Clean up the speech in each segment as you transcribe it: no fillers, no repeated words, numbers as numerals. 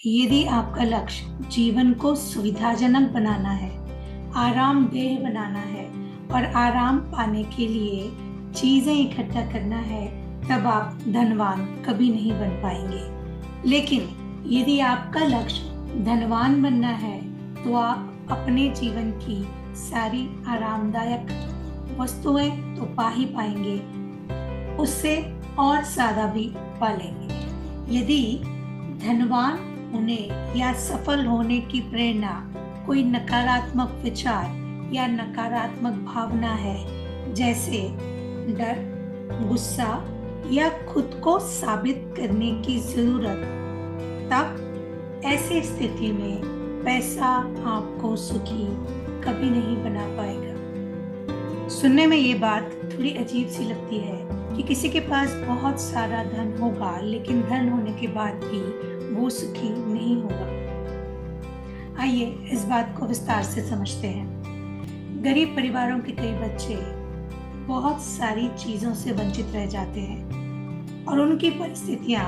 यदि आपका लक्ष्य जीवन को सुविधाजनक बनाना है, आरामदेह बनाना है और आराम पाने के लिए चीजें इकट्ठा करना है, तब आप धनवान कभी नहीं बन पाएंगे। लेकिन यदि आपका लक्ष्य धनवान बनना है, तो आप अपने जीवन की सारी आरामदायक वस्तुएं तो पा ही पाएंगे, उससे और ज्यादा भी पा लेंगे। यदि धनवान होने या सफल होने की प्रेरणा कोई नकारात्मक विचार या नकारात्मक भावना है, जैसे डर, गुस्सा या खुद को साबित करने की जरूरत, तब ऐसी स्थिति में पैसा आपको सुखी कभी नहीं बना पाएगा। सुनने में ये बात थोड़ी अजीब सी लगती है कि किसी के पास बहुत सारा धन होगा, लेकिन धन होने के बाद भी वो सुखी नहीं होगा। आइए इस बात को विस्तार से समझते हैं। गरीब परिवारों के कई बच्चे बहुत सारी चीजों से वंचित रह जाते हैं और उनकी परिस्थितियां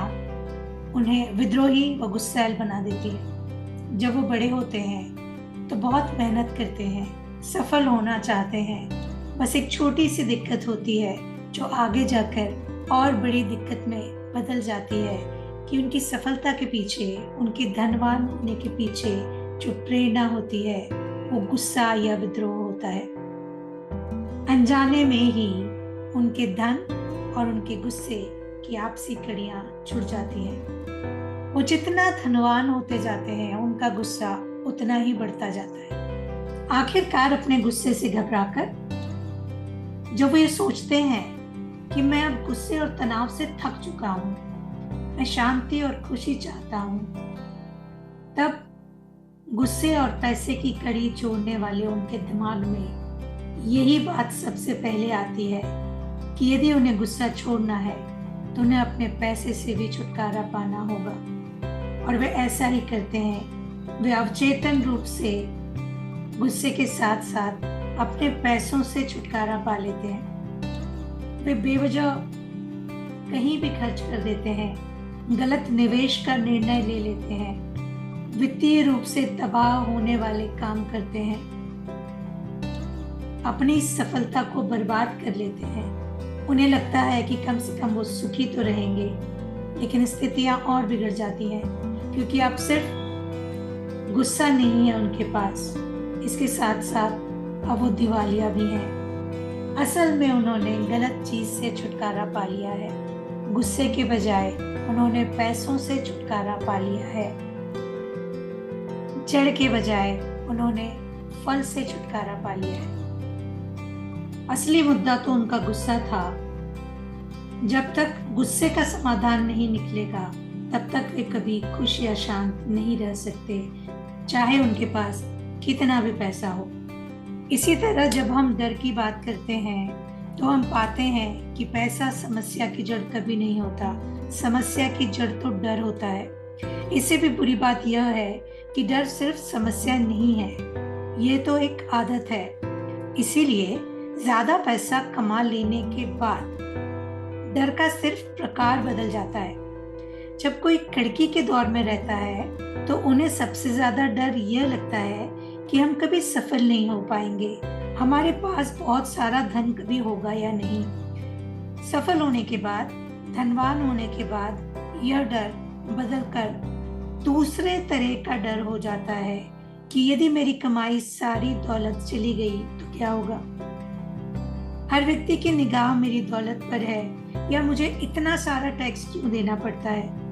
उन्हें विद्रोही व गुस्सैल बना देती है। जब वो बड़े होते हैं तो बहुत मेहनत करते हैं, सफल होना चाहते हैं, बस एक छोटी सी दिक्कत होती है जो आगे जाकर और बड़ी दिक्कत में बदल जाती है कि उनकी सफलता के पीछे, उनके धनवान होने के पीछे जो प्रेरणा होती है वो गुस्सा या विद्रोह होता है। अनजाने में ही उनके धन और उनके गुस्से की आपसी कड़ियां छुट जाती हैं। वो जितना धनवान होते जाते हैं, उनका गुस्सा उतना ही बढ़ता जाता है। आखिरकार अपने गुस्से से घबराकर जब वो ये सोचते हैं कि मैं अब गुस्से और तनाव से थक चुका हूं, मैं शांति और खुशी चाहता हूं, तब गुस्से और पैसे की कड़ी जोड़ने वाले उनके दिमाग में यही बात सबसे पहले आती है कि यदि उन्हें गुस्सा छोड़ना है तो उन्हें अपने पैसे से भी छुटकारा पाना होगा। और वे ऐसा ही करते हैं। वे अवचेतन रूप से गुस्से के साथ साथ अपने पैसों से छुटकारा पा लेते हैं। वे बेवजह कहीं भी खर्च कर देते हैं, गलत निवेश का निर्णय ले लेते हैं, वित्तीय रूप से तबाह होने वाले काम करते हैं, अपनी सफलता को बर्बाद कर लेते हैं। उन्हें लगता है कि कम से कम वो सुखी तो रहेंगे, लेकिन स्थितियां और बिगड़ जाती हैं, क्योंकि अब सिर्फ गुस्सा नहीं है उनके पास, इसके साथ साथ अब वो दिवालिया भी हैं। असल में उन्होंने गलत चीज से छुटकारा पा लिया है। गुस्से के बजाय उन्होंने पैसों से छुटकारा पा लिया है। जड़ के बजाय उन्होंने फल से छुटकारा पा लिया है। असली मुद्दा तो उनका गुस्सा था। जब तक गुस्से का समाधान नहीं निकलेगा, तब तक वे कभी खुश या शांत नहीं रह सकते, चाहे उनके पास कितना भी पैसा हो। इसी तरह जब हम डर की बात करते हैं तो हम पाते हैं कि पैसा समस्या की जड़ कभी नहीं होता। समस्या की जड़ तो डर होता है। इससे भी बुरी बात यह है कि डर सिर्फ समस्या नहीं है, ये तो एक आदत है। इसीलिए ज्यादा पैसा कमा लेने के बाद डर का सिर्फ प्रकार बदल जाता है। जब कोई कड़की के दौर में रहता है तो उन्हें सबसे ज्यादा डर यह लगता है कि हम कभी सफल नहीं हो पाएंगे, हमारे पास बहुत सारा धन कभी होगा या नहीं। सफल होने के बाद, धनवान होने के बाद यह डर बदलकर दूसरे तरह का डर हो जाता है कि यदि मेरी कमाई सारी दौलत चली गई तो क्या होगा। हर व्यक्ति की निगाह मेरी दौलत पर है, या मुझे इतना सारा टैक्स क्यों देना पड़ता है।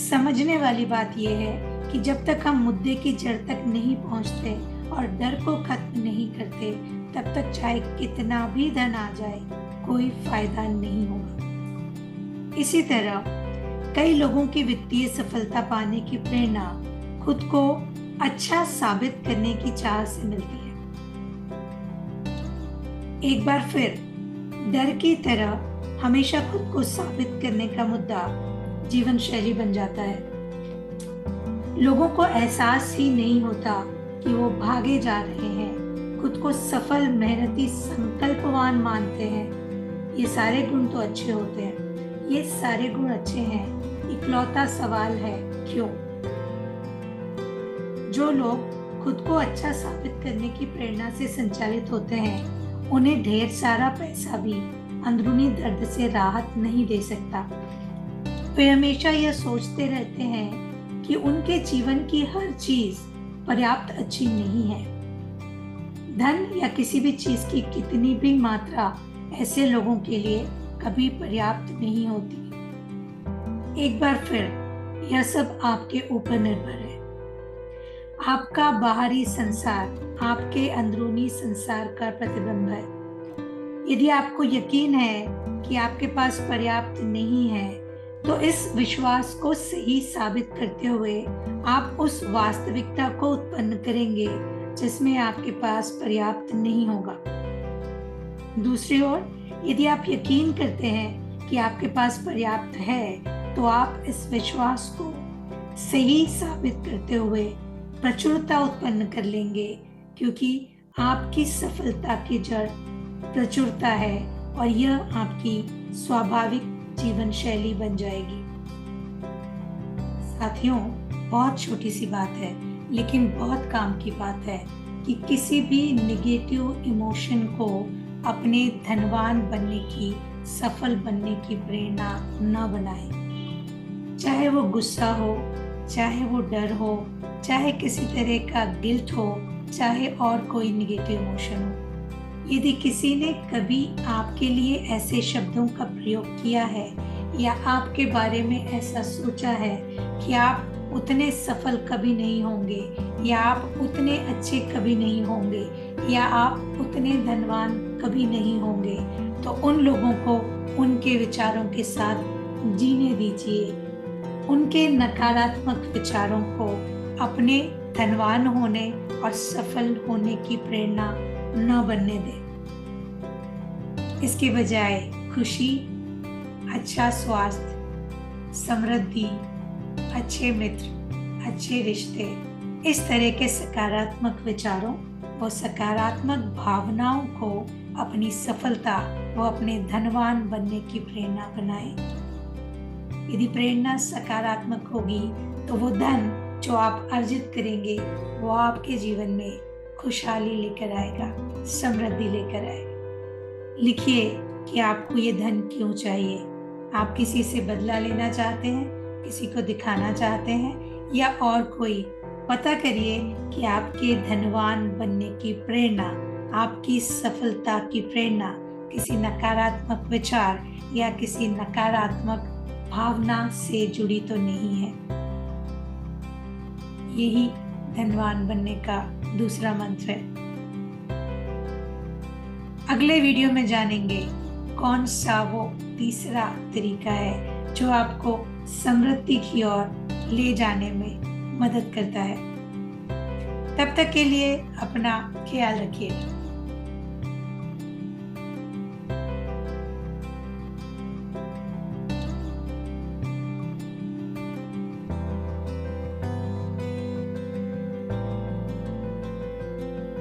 समझने वाली बात यह है कि जब तक हम मुद्दे की जड़ तक नहीं पहुंचते और डर को खत्म नहीं करते, तब तक चाहे कितना भी धन आ जाए कोई फायदा नहीं होगा। इसी तरह कई लोगों की वित्तीय सफलता पाने की प्रेरणा खुद को अच्छा साबित करने की चाह से मिलती है। एक बार फिर डर की तरह हमेशा खुद को साबित करने का मुद्दा जीवन शैली बन जाता है। लोगों को एहसास ही नहीं होता कि वो भागे जा रहे हैं, खुद को सफल, मेहनती, संकल्पवान मानते हैं। ये सारे गुण तो अच्छे होते हैं, ये सारे गुण अच्छे हैं। इकलौता सवाल है क्यों? जो लोग खुद को अच्छा साबित करने की प्रेरणा से संचालित होते हैं, उन्हें ढेर सारा पैसा भी अंदरूनी दर्द से राहत नहीं दे सकता। वे हमेशा यह सोचते रहते हैं कि उनके जीवन की हर चीज पर्याप्त अच्छी नहीं है। धन या किसी भी चीज की कितनी भी मात्रा ऐसे लोगों के लिए कभी पर्याप्त नहीं होती। एक बार फिर यह सब आपके ऊपर निर्भर है। आपका बाहरी संसार आपके अंदरूनी संसार का प्रतिबिंब है। यदि आपको यकीन है कि आपके पास पर्याप्त नहीं है, तो इस विश्वास को सही साबित करते हुए आप उस वास्तविकता को उत्पन्न करेंगे जिसमें आपके पास पर्याप्त नहीं होगा। दूसरी ओर, यदि आप यकीन करते हैं कि आपके पास पर्याप्त है, तो आप इस विश्वास को सही साबित करते हुए प्रचुरता उत्पन्न कर लेंगे, क्योंकि आपकी सफलता की जड़ प्रचुरता है और यह आपकी स्वाभाविक जीवन शैली बन जाएगी। साथियों, बहुत छोटी सी बात है लेकिन बहुत काम की बात है कि किसी भी नेगेटिव इमोशन को अपने धनवान बनने की, सफल बनने की प्रेरणा न बनाएं। चाहे वो गुस्सा हो, चाहे वो डर हो, चाहे किसी तरह का गिल्ट हो, चाहे और कोई नेगेटिव इमोशन हो। यदि किसी ने कभी आपके लिए ऐसे शब्दों का प्रयोग किया है या आपके बारे में ऐसा सोचा है कि आप उतने सफल कभी नहीं होंगे, या आप उतने अच्छे कभी नहीं होंगे, या आप उतने धनवान कभी नहीं होंगे, तो उन लोगों को उनके विचारों के साथ जीने दीजिए। उनके नकारात्मक विचारों को अपने धनवान होने और सफल होने की प्रेरणा न बनने दें। इसके बजाय खुशी, अच्छा स्वास्थ्य, समृद्धि, अच्छे मित्र, अच्छे रिश्ते, इस तरह के सकारात्मक विचारों व सकारात्मक भावनाओं को अपनी सफलता व अपने धनवान बनने की प्रेरणा बनाएं। यदि प्रेरणा सकारात्मक होगी तो वो धन जो आप अर्जित करेंगे वो आपके जीवन में खुशहाली लेकर आएगा, समृद्धि लेकर आएगा। लिखिए कि आपको ये धन क्यों चाहिए। आप किसी से बदला लेना चाहते हैं, किसी को दिखाना चाहते हैं, या और कोई? पता करिए कि आपके धनवान बनने की प्रेरणा, आपकी सफलता की प्रेरणा किसी नकारात्मक विचार या किसी नकारात्मक भावना से जुड़ी तो नहीं है। यही धनवान बनने का दूसरा मंत्र है। अगले वीडियो में जानेंगे कौन सा वो तीसरा तरीका है जो आपको समृद्धि की ओर ले जाने में मदद करता है। तब तक के लिए अपना ख्याल रखिए।